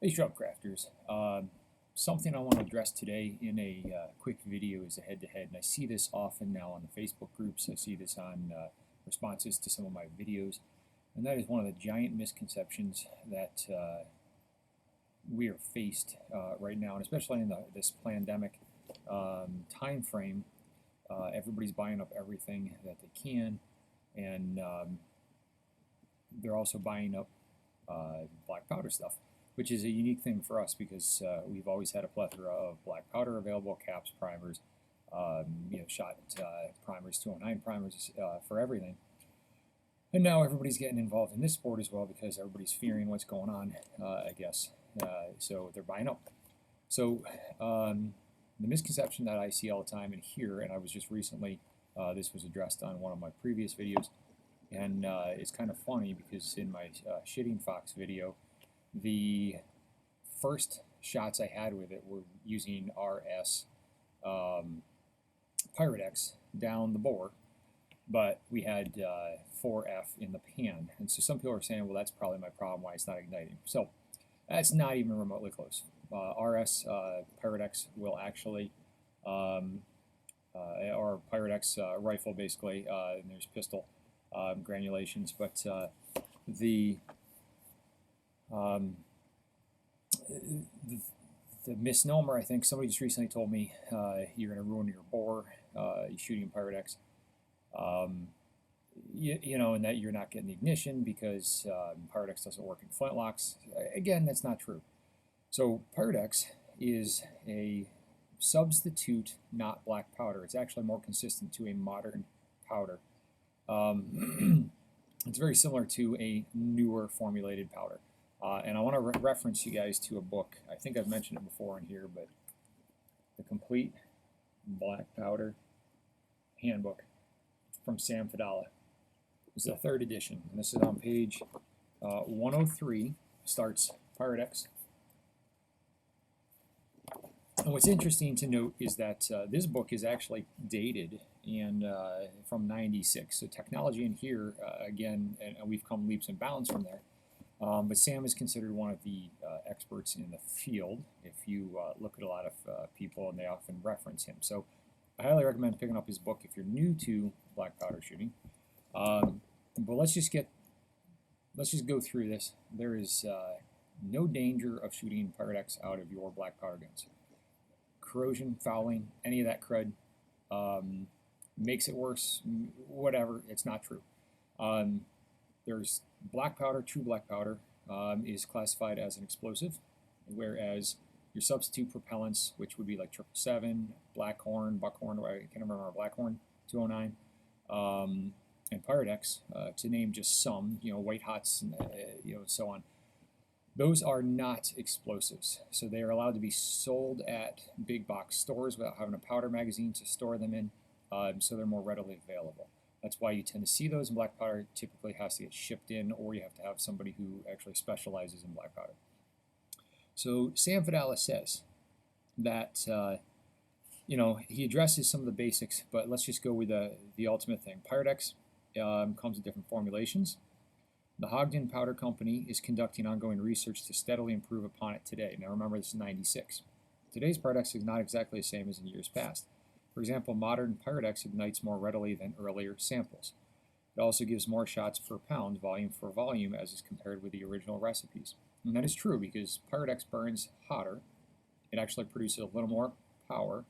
Hey, Shrub Crafters. Something I want to address today in a quick video is a head-to-head, and I see this often now on the Facebook groups. I see this on responses to some of my videos, and that is one of the giant misconceptions that we are faced right now, and especially in this pandemic time frame. Everybody's buying up everything that they can, and they're also buying up black powder stuff, which is a unique thing for us because we've always had a plethora of black powder available, caps, primers, shot primers, 209 primers for everything. And now everybody's getting involved in this sport as well because everybody's fearing what's going on, I guess. So they're buying up. So the misconception that I see all the time and hear, and I was just recently, this was addressed on one of my previous videos, and it's kind of funny because in my shitting fox video, the first shots I had with it were using RS Pyrodex down the bore, but we had 4F in the pan. And so some people are saying, well, that's probably my problem, why it's not igniting. So that's not even remotely close. RS Pyrodex will actually, or Pyrodex rifle basically, and there's pistol granulations, but the misnomer, I think somebody just recently told me, you're going to ruin your bore, shooting Pyrodex, and that you're not getting the ignition because Pyrodex doesn't work in flintlocks. Again, that's not true. So Pyrodex is a substitute, not black powder. It's actually more consistent to a modern powder. It's very similar to a newer formulated powder. And I want to reference you guys to a book. I think I've mentioned it before in here, but the Complete Black Powder Handbook from Sam Fidala. This is the 3rd edition, and this is on page 103, starts Pyrodex. And what's interesting to note is that this book is actually dated and from '96. So technology in here, again, and we've come leaps and bounds from there. But Sam is considered one of the experts in the field. If you look at a lot of people, and they often reference him. So I highly recommend picking up his book if you're new to black powder shooting. But let's just go through this. There is no danger of shooting Pyrodex out of your black powder guns. Corrosion, fouling, any of that crud makes it worse. Whatever, it's not true. There's black powder, true black powder, is classified as an explosive, whereas your substitute propellants, which would be like 777, Blackhorn, Buckhorn, I can't remember, Blackhorn, 209, and Pyrodex, to name just some, White Hots, and so on. Those are not explosives, so they are allowed to be sold at big box stores without having a powder magazine to store them in, so they're more readily available. That's why you tend to see those in black powder. Typically has to get shipped in, or you have to have somebody who actually specializes in black powder. So Sam Fidala says that, he addresses some of the basics, but let's just go with the ultimate thing. Pyrodex comes in different formulations. The Ogden Powder Company is conducting ongoing research to steadily improve upon it today. Now remember, this is '96. Today's Pyrodex is not exactly the same as in years past. For example, modern Pyrodex ignites more readily than earlier samples. It also gives more shots per pound, volume for volume, as is compared with the original recipes. And that is true because Pyrodex burns hotter. It actually produces a little more power,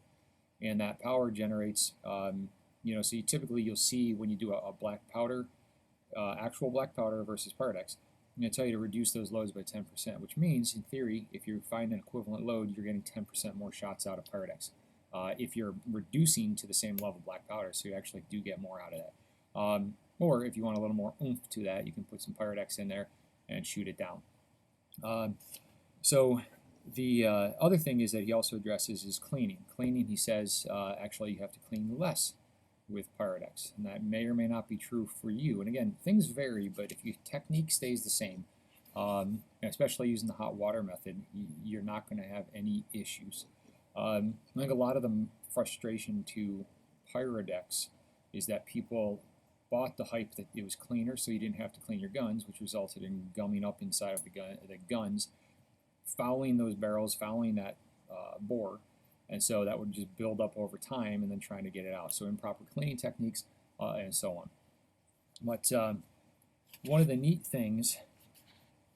and that power generates, so you'll see when you do a black powder, actual black powder versus Pyrodex, I'm going to tell you to reduce those loads by 10%, which means, in theory, if you find an equivalent load, you're getting 10% more shots out of Pyrodex. If you're reducing to the same level of black powder, so you actually do get more out of that. Or if you want a little more oomph to that, you can put some Pyrodex in there and shoot it down. So the other thing is that he also addresses is cleaning. Cleaning, he says, actually you have to clean less with Pyrodex, and that may or may not be true for you. And again, things vary, but if your technique stays the same, especially using the hot water method, you're not going to have any issues. I think a lot of the frustration to Pyrodex is that people bought the hype that it was cleaner, so you didn't have to clean your guns, which resulted in gumming up inside of the guns. fouling those barrels, fouling that bore, and so that would just build up over time and then trying to get it out. So improper cleaning techniques and so on. But one of the neat things,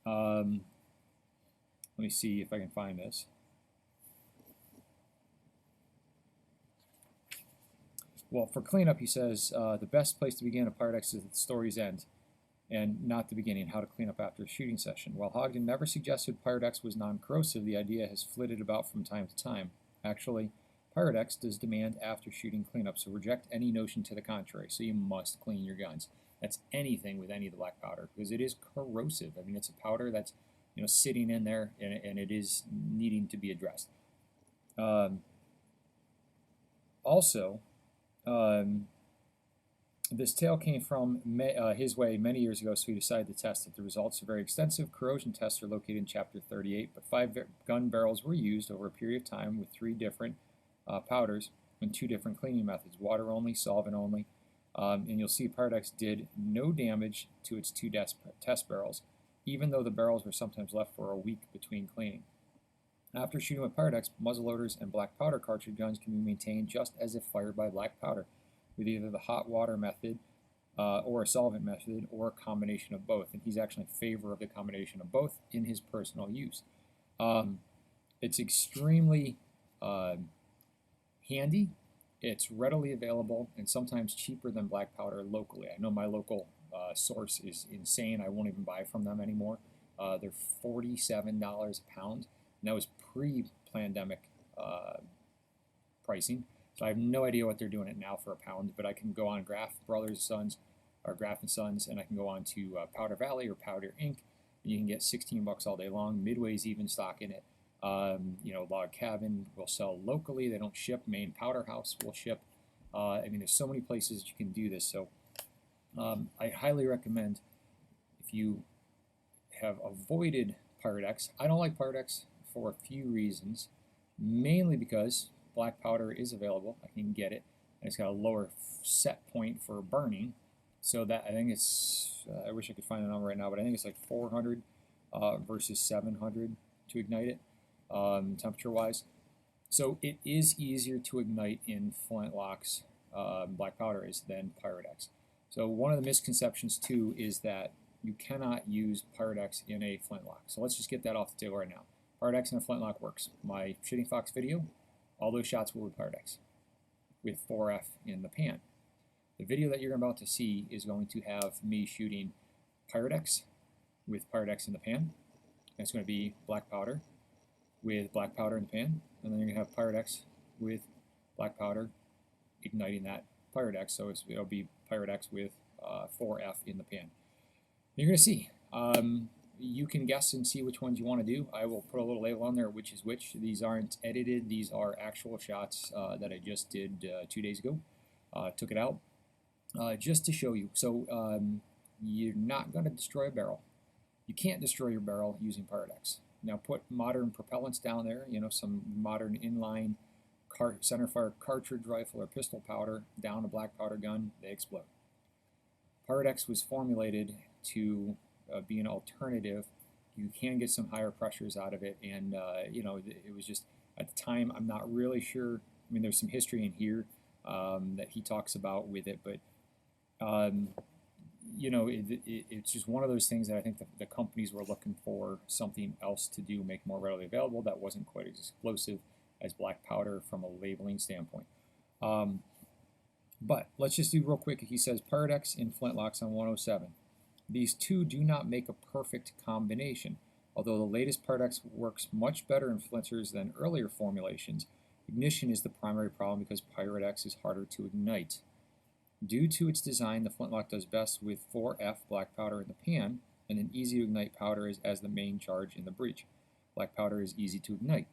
let me see if I can find this. Well, for cleanup, he says, the best place to begin a Pyrodex is at the story's end and not the beginning, how to clean up after a shooting session. While Ogden never suggested Pyrodex was non-corrosive, the idea has flitted about from time to time. Actually, Pyrodex does demand after shooting cleanup, so reject any notion to the contrary. So you must clean your guns. That's anything with any of the black powder, because it is corrosive. I mean, it's a powder that's sitting in there, and it is needing to be addressed. Also, this tale came from his way many years ago, so he decided to test it. The results are very extensive. Corrosion tests are located in Chapter 38, but 5 gun barrels were used over a period of time with 3 different powders and 2 different cleaning methods, water only, solvent only. And you'll see Pyrodex did no damage to its 2 test barrels, even though the barrels were sometimes left for a week between cleaning. After shooting with Pyrodex, muzzleloaders and black powder cartridge guns can be maintained just as if fired by black powder, with either the hot water method or a solvent method or a combination of both. And he's actually in favor of the combination of both in his personal use. It's extremely handy. It's readily available and sometimes cheaper than black powder locally. I know my local source is insane. I won't even buy from them anymore. They're $47 a pound. And that was pre-pandemic pricing. So I have no idea what they're doing it now for a pound, but I can go on Graf Brothers Sons or Graf and Sons, and I can go on to Powder Valley or Powder Inc. And you can get 16 bucks all day long. Midway's even stocking it. Log Cabin will sell locally. They don't ship. Maine Powder House will ship. I mean, there's so many places you can do this. So I highly recommend, if you have avoided Pyrodex. I don't like Pyrodex for a few reasons, mainly because black powder is available. I can get it, and it's got a lower set point for burning. So that I think it's, I wish I could find the number right now, but I think it's like 400 versus 700 to ignite it, temperature-wise. So it is easier to ignite in flintlocks, black powder is, than Pyrodex. So one of the misconceptions too is that you cannot use Pyrodex in a flintlock. So let's just get that off the table right now. Pyrodex in a flintlock works. My Shooting Fox video, all those shots were with Pyrodex, with 4F in the pan. The video that you're about to see is going to have me shooting Pyrodex with Pyrodex in the pan. And it's going to be black powder with black powder in the pan, and then you're going to have Pyrodex with black powder igniting that Pyrodex. So it'll be Pyrodex with 4F in the pan. You're going to see. You can guess and see which ones you want to do. I will put a little label on there, which is which. These aren't edited. These are actual shots that I just did 2 days ago. Took it out just to show you. So you're not going to destroy a barrel. You can't destroy your barrel using Pyrodex. Now put modern propellants down there, some modern inline centerfire cartridge rifle or pistol powder down a black powder gun, they explode. Pyrodex was formulated to be an alternative. You can get some higher pressures out of it, and it was just, at the time, I'm not really sure. I mean, there's some history in here that he talks about with it, but it's just one of those things that I think the companies were looking for something else to do, make more readily available, that wasn't quite as explosive as black powder from a labeling standpoint. But let's just do real quick. He says Pyrodex in flintlocks on 107. These two do not make a perfect combination. Although the latest Pyrodex works much better in flinters than earlier formulations, ignition is the primary problem because Pyrodex is harder to ignite. Due to its design, the flintlock does best with 4F black powder in the pan, and an easy-to-ignite powder is as the main charge in the breech. Black powder is easy to ignite.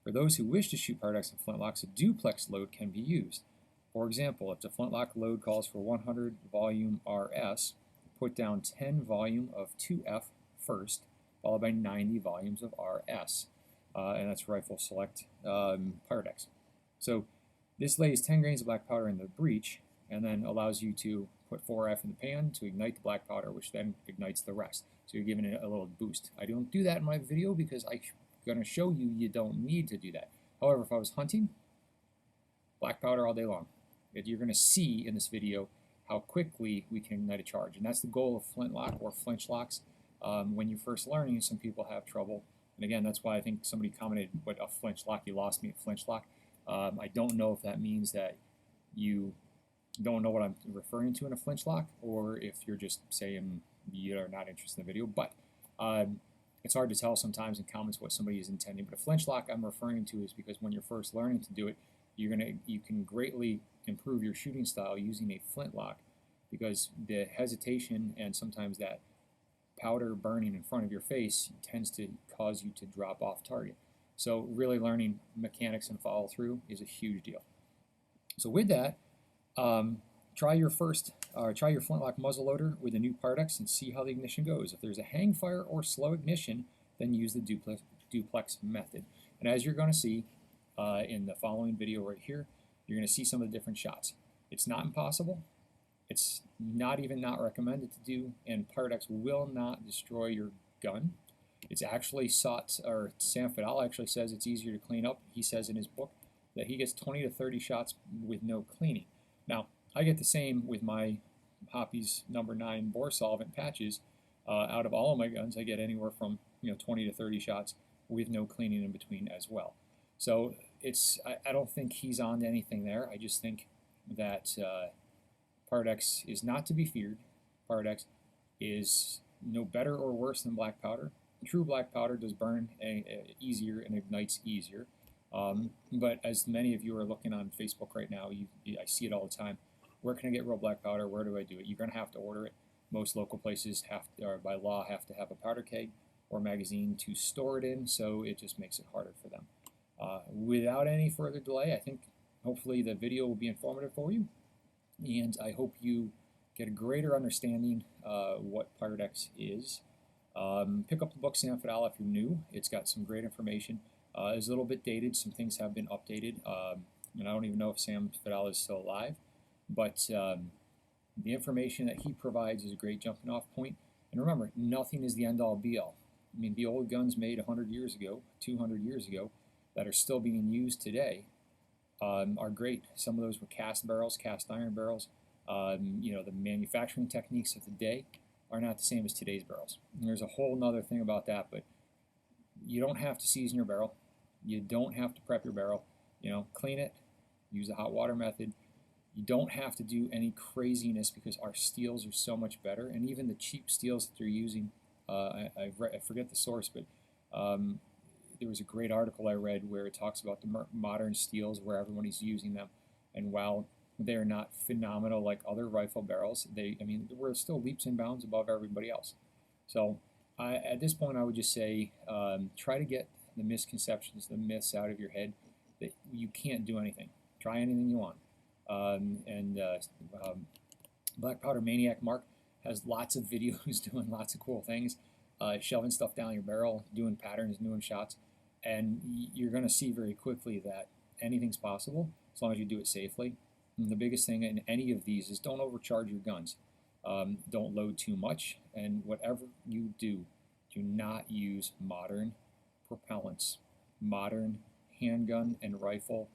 For those who wish to shoot Pyrodex in flintlocks, a duplex load can be used. For example, if the flintlock load calls for 100 volume RS, put down 10 volume of 2F first, followed by 90 volumes of RS, and that's rifle select Pyrodex. So this lays 10 grains of black powder in the breech, and then allows you to put 4F in the pan to ignite the black powder, which then ignites the rest. So you're giving it a little boost. I don't do that in my video because I'm going to show you don't need to do that. However, if I was hunting, black powder all day long. You're going to see in this video how quickly we can ignite a charge. And that's the goal of Flintlock or flintlocks. When you're first learning, some people have trouble. And again, that's why I think somebody commented, what a flinchlock, you lost me at flinchlock. I don't know if that means that you don't know what I'm referring to in a flinchlock, or if you're just saying you are not interested in the video. But it's hard to tell sometimes in comments what somebody is intending. But a flinchlock I'm referring to is because when you're first learning to do it, you can greatly improve your shooting style using a flintlock, because the hesitation and sometimes that powder burning in front of your face tends to cause you to drop off target. So really learning mechanics and follow through is a huge deal. So with that, try your flintlock muzzleloader with a new Pyrodex and see how the ignition goes. If there's a hang fire or slow ignition, then use the duplex method. And as you're going to see in the following video right here, you're going to see some of the different shots. It's not impossible. It's not recommended to do, and Pyrodex will not destroy your gun. It's actually Sam Fidel actually says it's easier to clean up. He says in his book that he gets 20 to 30 shots with no cleaning. Now, I get the same with my Hoppy's number 9 bore solvent patches. Out of all of my guns, I get anywhere from 20 to 30 shots with no cleaning in between as well. So I don't think he's on to anything there. I just think that Pyrodex is not to be feared. Pyrodex is no better or worse than black powder. True black powder does burn easier and ignites easier. But as many of you are looking on Facebook right now, I see it all the time. Where can I get real black powder? Where do I do it? You're going to have to order it. Most local places by law have to have a powder keg or magazine to store it in, so it just makes it harder for them. Without any further delay, I think hopefully the video will be informative for you, and I hope you get a greater understanding what Pyrodex is. Pick up the book Sam Fidel if you're new. It's got some great information. It's a little bit dated. Some things have been updated, and I don't even know if Sam Fidel is still alive, but the information that he provides is a great jumping off point. And remember, nothing is the end-all be-all. I mean, the old guns made 100 years ago, 200 years ago, that are still being used today are great. Some of those were cast barrels, cast iron barrels. The manufacturing techniques of the day are not the same as today's barrels. And there's a whole nother thing about that, but you don't have to season your barrel. You don't have to prep your barrel. Clean it, use the hot water method. You don't have to do any craziness because our steels are so much better. And even the cheap steels that they're using, I forget the source, but there was a great article I read where it talks about the modern steels where everybody's using them. And while they're not phenomenal like other rifle barrels, we're still leaps and bounds above everybody else. So at this point, I would just say try to get the misconceptions, the myths out of your head that you can't do anything. Try anything you want. Black Powder Maniac Mark has lots of videos doing lots of cool things, shoving stuff down your barrel, doing patterns, doing shots, and you're going to see very quickly that anything's possible as long as you do it safely. And the biggest thing in any of these is don't overcharge your guns. Don't load too much, and whatever you do, do not use modern propellants, modern handgun and rifle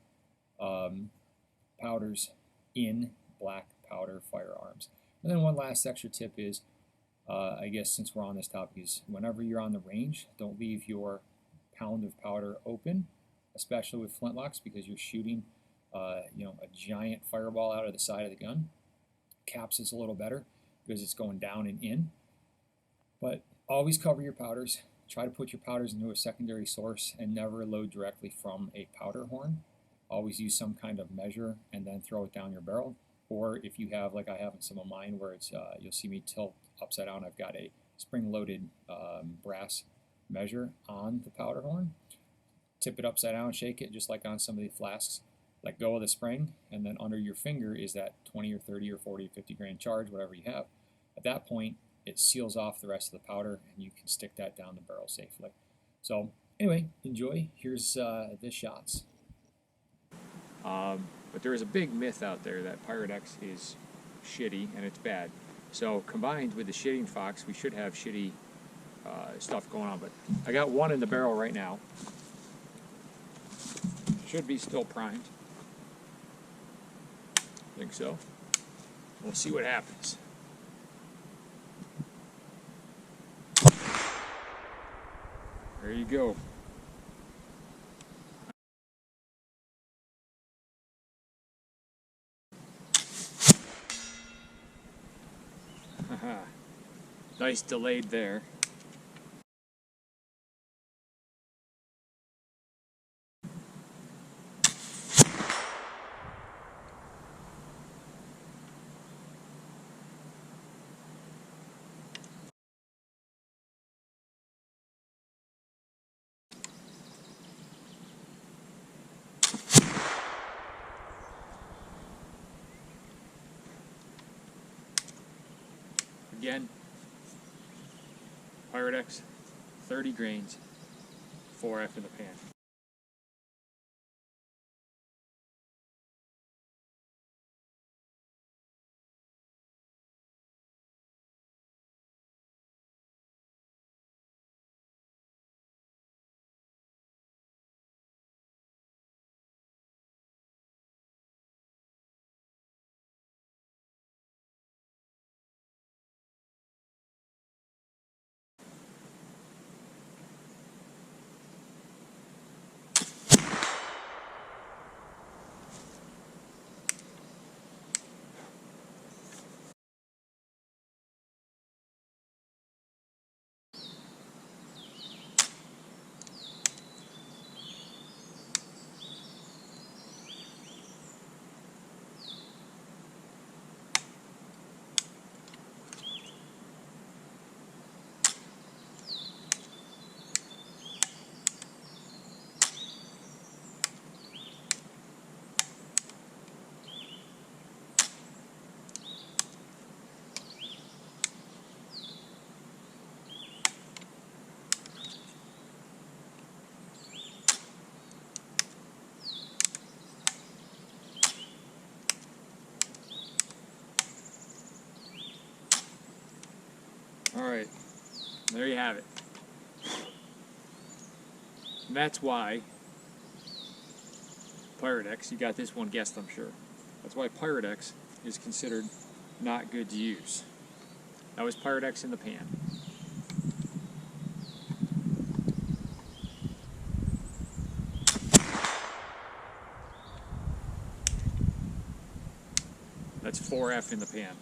powders in black powder firearms. And then one last extra tip is, I guess since we're on this topic, is whenever you're on the range, don't leave your pound of powder open, especially with flintlocks, because you're shooting a giant fireball out of the side of the gun. Caps is a little better because it's going down and in. But always cover your powders. Try to put your powders into a secondary source and never load directly from a powder horn. Always use some kind of measure and then throw it down your barrel. Or if you have, like I have in some of mine, where it's you'll see me tilt upside down, I've got a spring-loaded brass measure on the powder horn. Tip it upside down, shake it just like on some of the flasks. Let go of the spring, and then under your finger is that 20 or 30 or 40 or 50 grain charge, whatever you have. At that point, it seals off the rest of the powder, and you can stick that down the barrel safely. So anyway, enjoy. Here's the shots. But there is a big myth out there that Pyrodex is shitty and it's bad. So combined with the shitting fox, we should have shitty stuff going on. But I got one in the barrel right now. Should be still primed. I think so. We'll see what happens. There you go. Nice delayed there. Again, Pyrodex, 30 grains, 4F in the pan. Alright, there you have it. And that's why Pyrodex, you got this one guessed, I'm sure. That's why Pyrodex is considered not good to use. That was Pyrodex in the pan. That's 4F in the pan.